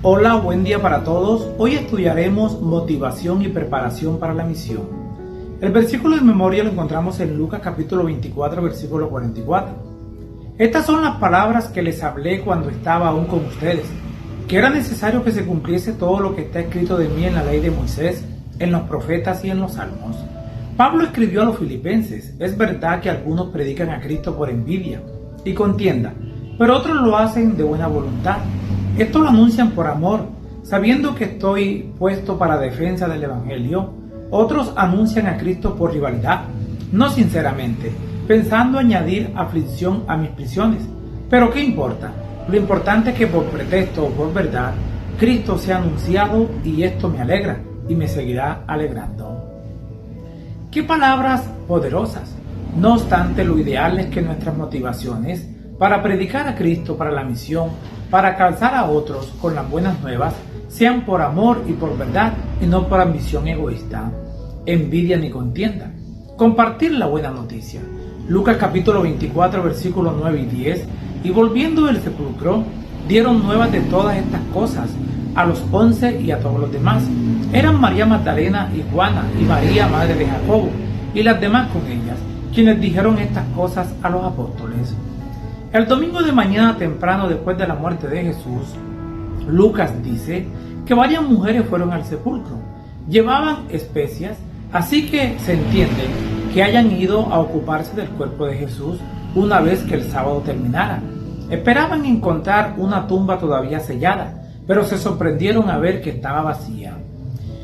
Hola, buen día para todos. Hoy estudiaremos motivación y preparación para la misión. El versículo de memoria lo encontramos en Lucas capítulo 24, versículo 44. Estas son las palabras que les hablé cuando estaba aún con ustedes, que era necesario que se cumpliese todo lo que está escrito de mí en la ley de Moisés, en los profetas y en los salmos. Pablo escribió a los filipenses: es verdad que algunos predican a Cristo por envidia y contienda, pero otros lo hacen de buena voluntad. Esto lo anuncian por amor, sabiendo que estoy puesto para defensa del Evangelio. Otros anuncian a Cristo por rivalidad, no sinceramente, pensando añadir aflicción a mis prisiones. Pero ¿qué importa? Lo importante es que por pretexto o por verdad, Cristo sea anunciado, y esto me alegra y me seguirá alegrando. ¡Qué palabras poderosas! No obstante, lo ideal es que nuestras motivaciones para predicar a Cristo para la misión, para calzar a otros con las buenas nuevas, sean por amor y por verdad, y no por ambición egoísta, envidia ni contienda. Compartir la buena noticia. Lucas capítulo 24, versículos 9 y 10. Y volviendo del sepulcro, dieron nuevas de todas estas cosas a los 11 y a todos los demás. Eran María Magdalena y Juana y María, madre de Jacobo, y las demás con ellas, quienes dijeron estas cosas a los apóstoles. El domingo de mañana temprano, después de la muerte de Jesús, Lucas dice que varias mujeres fueron al sepulcro. Llevaban especias, así que se entiende que hayan ido a ocuparse del cuerpo de Jesús una vez que el sábado terminara. Esperaban encontrar una tumba todavía sellada, pero se sorprendieron a ver que estaba vacía.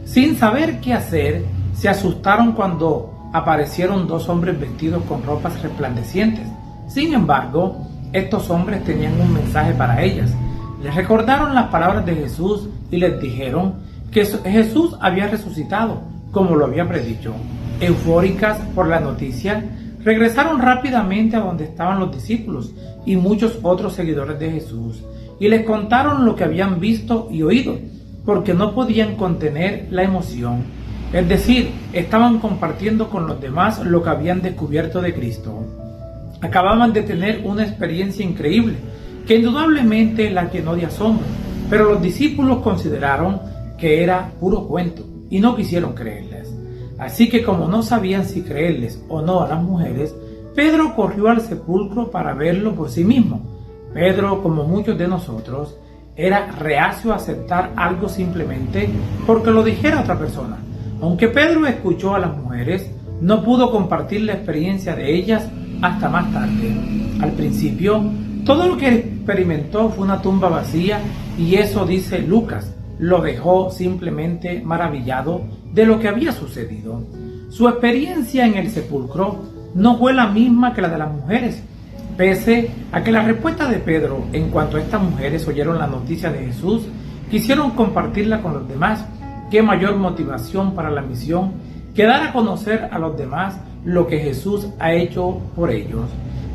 Sin saber qué hacer, se asustaron cuando aparecieron dos hombres vestidos con ropas resplandecientes. Sin embargo, estos hombres tenían un mensaje para ellas. Les recordaron las palabras de Jesús y les dijeron que Jesús había resucitado, como lo había predicho. Eufóricas por la noticia, regresaron rápidamente a donde estaban los discípulos y muchos otros seguidores de Jesús, y les contaron lo que habían visto y oído, porque no podían contener la emoción. Es decir, estaban compartiendo con los demás lo que habían descubierto de Cristo. Acababan de tener una experiencia increíble, que indudablemente la llenó de asombro, pero los discípulos consideraron que era puro cuento y no quisieron creerles. Así que, como no sabían si creerles o no a las mujeres, Pedro corrió al sepulcro para verlo por sí mismo. Pedro, como muchos de nosotros, era reacio a aceptar algo simplemente porque lo dijera otra persona. Aunque Pedro escuchó a las mujeres, no pudo compartir la experiencia de ellas hasta más tarde. Al principio, todo lo que experimentó fue una tumba vacía, y eso, dice Lucas, lo dejó simplemente maravillado de lo que había sucedido. Su experiencia en el sepulcro no fue la misma que la de las mujeres, pese a que la respuesta de Pedro en cuanto a estas mujeres oyeron la noticia de Jesús, quisieron compartirla con los demás. Qué mayor motivación para la misión que dar a conocer a los demás lo que Jesús ha hecho por ellos.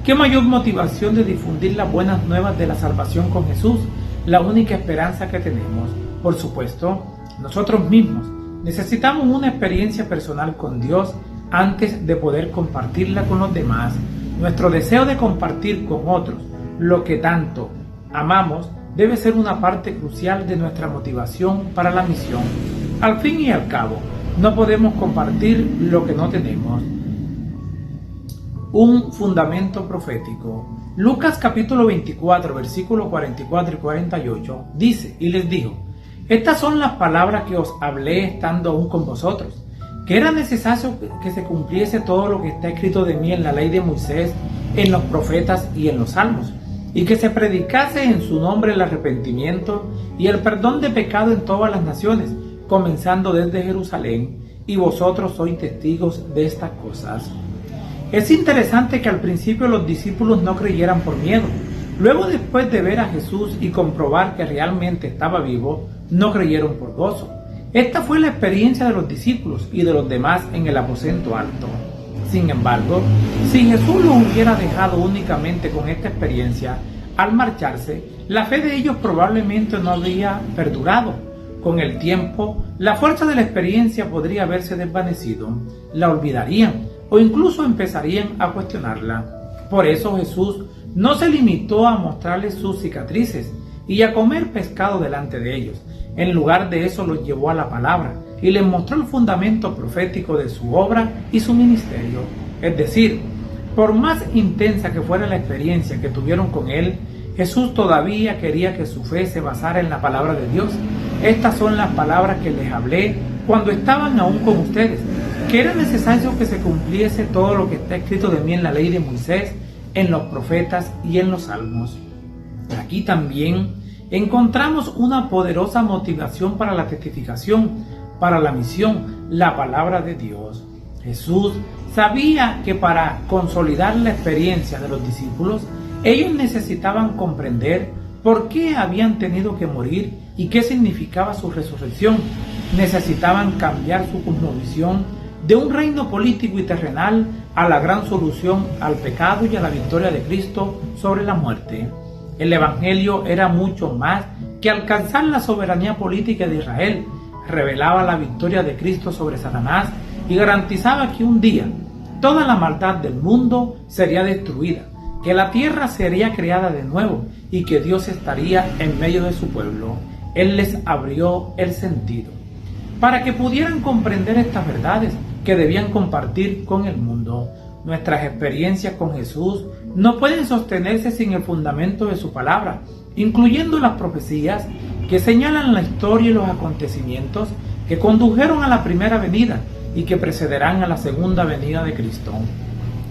Qué mayor motivación de difundir las buenas nuevas de la salvación con Jesús, la única esperanza que tenemos. Por supuesto, nosotros mismos necesitamos una experiencia personal con Dios antes de poder compartirla con los demás. Nuestro deseo de compartir con otros lo que tanto amamos debe ser una parte crucial de nuestra motivación para la misión. Al fin y al cabo, no podemos compartir lo que no tenemos. Un fundamento profético. Lucas capítulo 24, versículos 44 y 48 dice: y les dijo: estas son las palabras que os hablé estando aún con vosotros, que era necesario que se cumpliese todo lo que está escrito de mí en la ley de Moisés, en los profetas y en los salmos, y que se predicase en su nombre el arrepentimiento y el perdón de pecado en todas las naciones, comenzando desde Jerusalén, y vosotros sois testigos de estas cosas. Es interesante que al principio los discípulos no creyeran por miedo. Luego, después de ver a Jesús y comprobar que realmente estaba vivo, no creyeron por gozo. Esta fue la experiencia de los discípulos y de los demás en el aposento alto. Sin embargo, si Jesús los hubiera dejado únicamente con esta experiencia, al marcharse, la fe de ellos probablemente no habría perdurado. Con el tiempo, la fuerza de la experiencia podría haberse desvanecido, la olvidarían o incluso empezarían a cuestionarla. Por eso Jesús no se limitó a mostrarles sus cicatrices y a comer pescado delante de ellos. En lugar de eso los llevó a la palabra y les mostró el fundamento profético de su obra y su ministerio. Es decir, por más intensa que fuera la experiencia que tuvieron con él, Jesús todavía quería que su fe se basara en la palabra de Dios. Estas son las palabras que les hablé cuando estaban aún con ustedes, que era necesario que se cumpliese todo lo que está escrito de mí en la ley de Moisés, en los profetas y en los salmos. Aquí también encontramos una poderosa motivación para la testificación, para la misión, la palabra de Dios. Jesús sabía que para consolidar la experiencia de los discípulos, ellos necesitaban comprender por qué habían tenido que morir y qué significaba su resurrección. Necesitaban cambiar su cosmovisión de un reino político y terrenal a la gran solución al pecado y a la victoria de Cristo sobre la muerte. El Evangelio era mucho más que alcanzar la soberanía política de Israel. Revelaba la victoria de Cristo sobre Satanás y garantizaba que un día toda la maldad del mundo sería destruida, que la tierra sería creada de nuevo y que Dios estaría en medio de su pueblo. Él les abrió el sentido para que pudieran comprender estas verdades que debían compartir con el mundo. Nuestras experiencias con Jesús no pueden sostenerse sin el fundamento de su palabra, incluyendo las profecías que señalan la historia y los acontecimientos que condujeron a la primera venida y que precederán a la segunda venida de Cristo.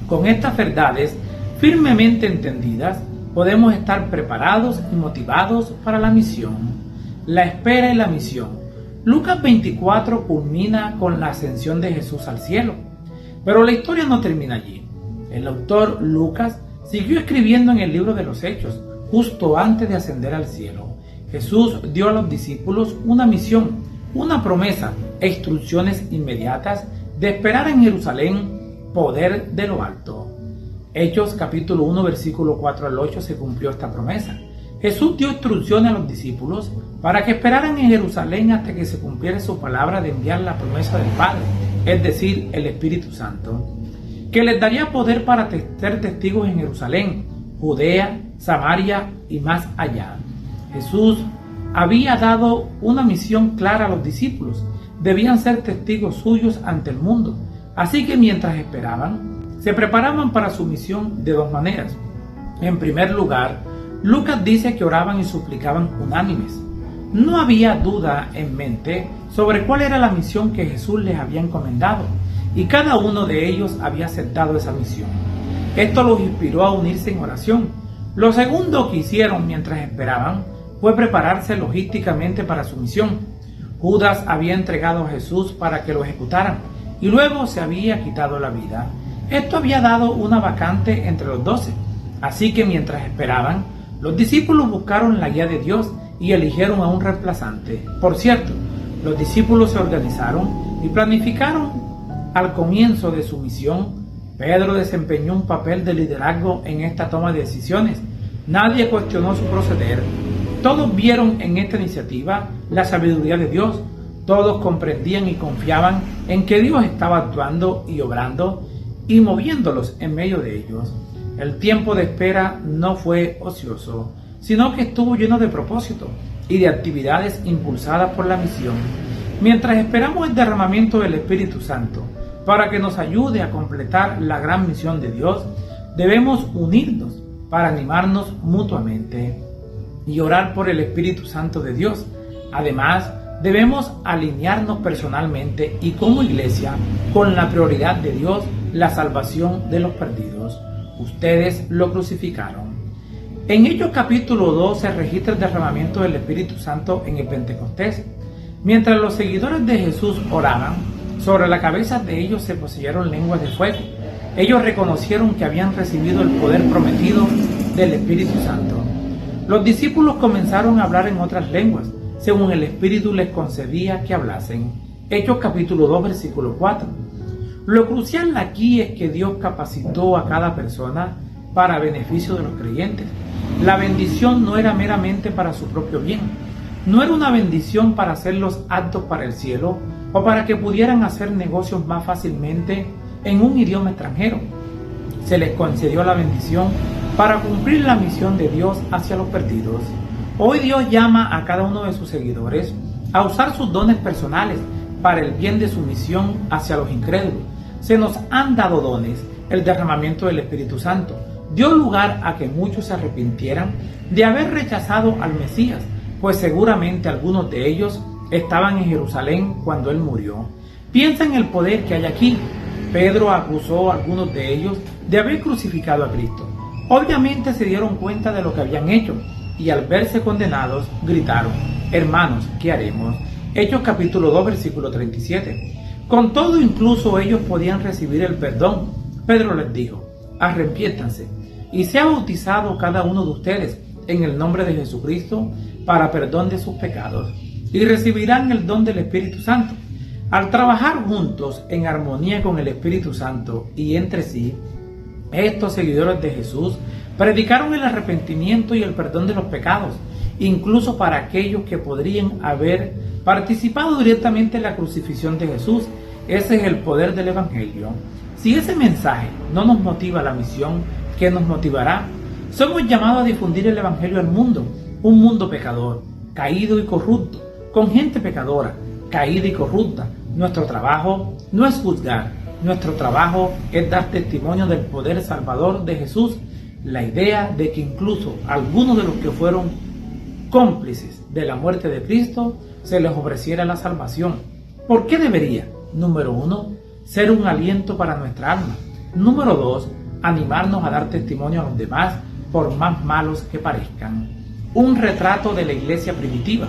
Con estas verdades firmemente entendidas, podemos estar preparados y motivados para la misión. La espera y la misión. Lucas 24 culmina con la ascensión de Jesús al cielo, pero la historia no termina allí. El autor Lucas siguió escribiendo en el libro de los Hechos, justo antes de ascender al cielo. Jesús dio a los discípulos una misión, una promesa e instrucciones inmediatas de esperar en Jerusalén poder de lo alto. Hechos capítulo 1 versículo 4 al 8 se cumplió esta promesa. Jesús dio instrucciones a los discípulos para que esperaran en Jerusalén hasta que se cumpliera su palabra de enviar la promesa del Padre, es decir, el Espíritu Santo, que les daría poder para ser testigos en Jerusalén, Judea, Samaria y más allá. Jesús había dado una misión clara a los discípulos. Debían ser testigos suyos ante el mundo. Así que mientras esperaban, se preparaban para su misión de dos maneras. En primer lugar, Lucas dice que oraban y suplicaban unánimes. No había duda en mente sobre cuál era la misión que Jesús les había encomendado, y cada uno de ellos había aceptado esa misión. Esto los inspiró a unirse en oración. Lo segundo que hicieron mientras esperaban fue prepararse logísticamente para su misión. Judas había entregado a Jesús para que lo ejecutaran y luego se había quitado la vida. Esto había dado una vacante entre los 12. Así que mientras esperaban, los discípulos buscaron la guía de Dios y eligieron a un reemplazante. Por cierto, los discípulos se organizaron y planificaron. Al comienzo de su misión, Pedro desempeñó un papel de liderazgo en esta toma de decisiones. Nadie cuestionó su proceder. Todos vieron en esta iniciativa la sabiduría de Dios. Todos comprendían y confiaban en que Dios estaba actuando y obrando y moviéndolos en medio de ellos. El tiempo de espera no fue ocioso, sino que estuvo lleno de propósito y de actividades impulsadas por la misión. Mientras esperamos el derramamiento del Espíritu Santo para que nos ayude a completar la gran misión de Dios, debemos unirnos para animarnos mutuamente y orar por el Espíritu Santo de Dios. Además, debemos alinearnos personalmente y como iglesia con la prioridad de Dios, la salvación de los perdidos. Ustedes lo crucificaron. En Hechos capítulo 2 se registra el derramamiento del Espíritu Santo en el Pentecostés. Mientras los seguidores de Jesús oraban, sobre la cabeza de ellos se poseyeron lenguas de fuego. Ellos reconocieron que habían recibido el poder prometido del Espíritu Santo. Los discípulos comenzaron a hablar en otras lenguas, según el Espíritu les concedía que hablasen. Hechos capítulo 2 versículo 4. Lo crucial aquí es que Dios capacitó a cada persona para beneficio de los creyentes. La bendición no era meramente para su propio bien. No era una bendición para hacerlos aptos para el cielo o para que pudieran hacer negocios más fácilmente en un idioma extranjero. Se les concedió la bendición para cumplir la misión de Dios hacia los perdidos. Hoy Dios llama a cada uno de sus seguidores a usar sus dones personales para el bien de su misión hacia los incrédulos. Se nos han dado dones. El derramamiento del Espíritu Santo dio lugar a que muchos se arrepintieran de haber rechazado al Mesías, pues seguramente algunos de ellos estaban en Jerusalén cuando él murió. Piensa en el poder que hay aquí. Pedro acusó a algunos de ellos de haber crucificado a Cristo. Obviamente se dieron cuenta de lo que habían hecho y al verse condenados gritaron: hermanos, ¿qué haremos? Hechos capítulo 2 versículo 37. Con todo, incluso ellos podían recibir el perdón. Pedro les dijo: arrepiéntanse y sea bautizado cada uno de ustedes en el nombre de Jesucristo para perdón de sus pecados, y recibirán el don del Espíritu Santo. Al trabajar juntos en armonía con el Espíritu Santo y entre sí, estos seguidores de Jesús predicaron el arrepentimiento y el perdón de los pecados, incluso para aquellos que podrían haber participado directamente en la crucifixión de Jesús. Ese es el poder del Evangelio. Si ese mensaje no nos motiva a la misión, ¿qué nos motivará? Somos llamados a difundir el Evangelio al mundo, un mundo pecador, caído y corrupto, con gente pecadora, caída y corrupta. Nuestro trabajo no es juzgar, nuestro trabajo es dar testimonio del poder salvador de Jesús. La idea de que incluso algunos de los que fueron cómplices de la muerte de Cristo se les ofreciera la salvación. ¿Por qué debería? Número 1, ser un aliento para nuestra alma. Número 2, animarnos a dar testimonio a los demás, por más malos que parezcan. Un retrato de la iglesia primitiva.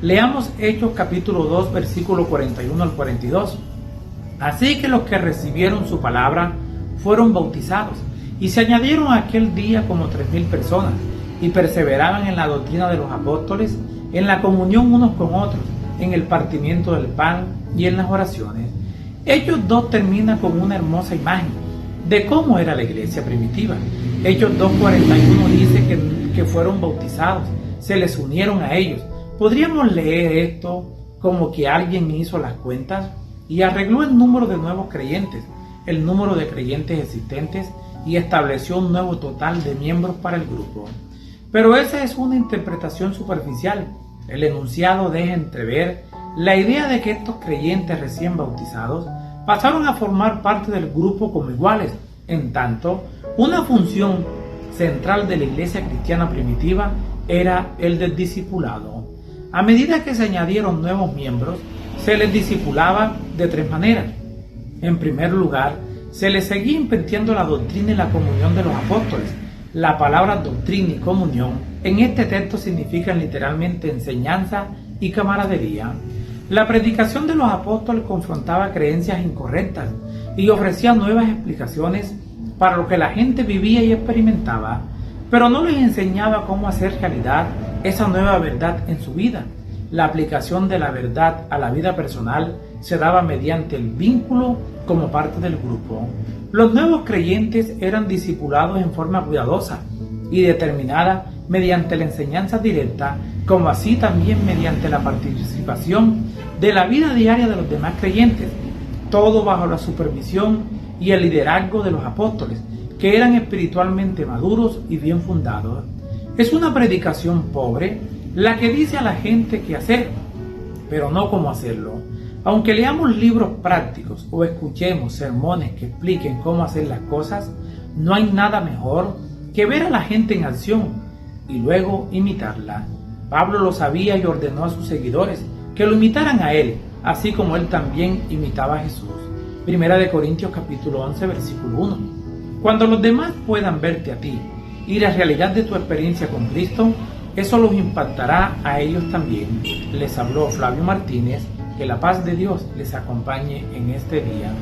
Leamos Hechos capítulo 2 versículo 41 al 42. Así que los que recibieron su palabra fueron bautizados, y se añadieron aquel día como 3,000 personas, y perseveraban en la doctrina de los apóstoles, en la comunión unos con otros, en el partimiento del pan y en las oraciones. Hechos 2 termina con una hermosa imagen de cómo era la iglesia primitiva. Hechos 2:41 dice que fueron bautizados, se les unieron a ellos. Podríamos leer esto como que alguien hizo las cuentas y arregló el número de nuevos creyentes, el número de creyentes existentes, y estableció un nuevo total de miembros para el grupo. Pero esa es una interpretación superficial. El enunciado deja entrever la idea de que estos creyentes recién bautizados pasaron a formar parte del grupo como iguales. En tanto, una función central de la iglesia cristiana primitiva era el del discipulado. A medida que se añadieron nuevos miembros, se les discipulaba de 3 maneras. En primer lugar, se les seguía impartiendo la doctrina y la comunión de los apóstoles. La palabra doctrina y comunión en este texto significan literalmente enseñanza y camaradería. La predicación de los apóstoles confrontaba creencias incorrectas y ofrecía nuevas explicaciones para lo que la gente vivía y experimentaba, pero no les enseñaba cómo hacer realidad esa nueva verdad en su vida. La aplicación de la verdad a la vida personal se daba mediante el vínculo como parte del grupo. Los nuevos creyentes eran discipulados en forma cuidadosa y determinada mediante la enseñanza directa, como así también mediante la participación de la vida diaria de los demás creyentes, todo bajo la supervisión y el liderazgo de los apóstoles, que eran espiritualmente maduros y bien fundados. Es una predicación pobre la que dice a la gente qué hacer, pero no cómo hacerlo. Aunque leamos libros prácticos o escuchemos sermones que expliquen cómo hacer las cosas, no hay nada mejor que ver a la gente en acción y luego imitarla. Pablo lo sabía y ordenó a sus seguidores que lo imitaran a él, así como él también imitaba a Jesús. Primera de Corintios capítulo 11 versículo 1. Cuando los demás puedan verte a ti y la realidad de tu experiencia con Cristo, eso los impactará a ellos también. Les habló Flavio Martínez. Que la paz de Dios les acompañe en este día.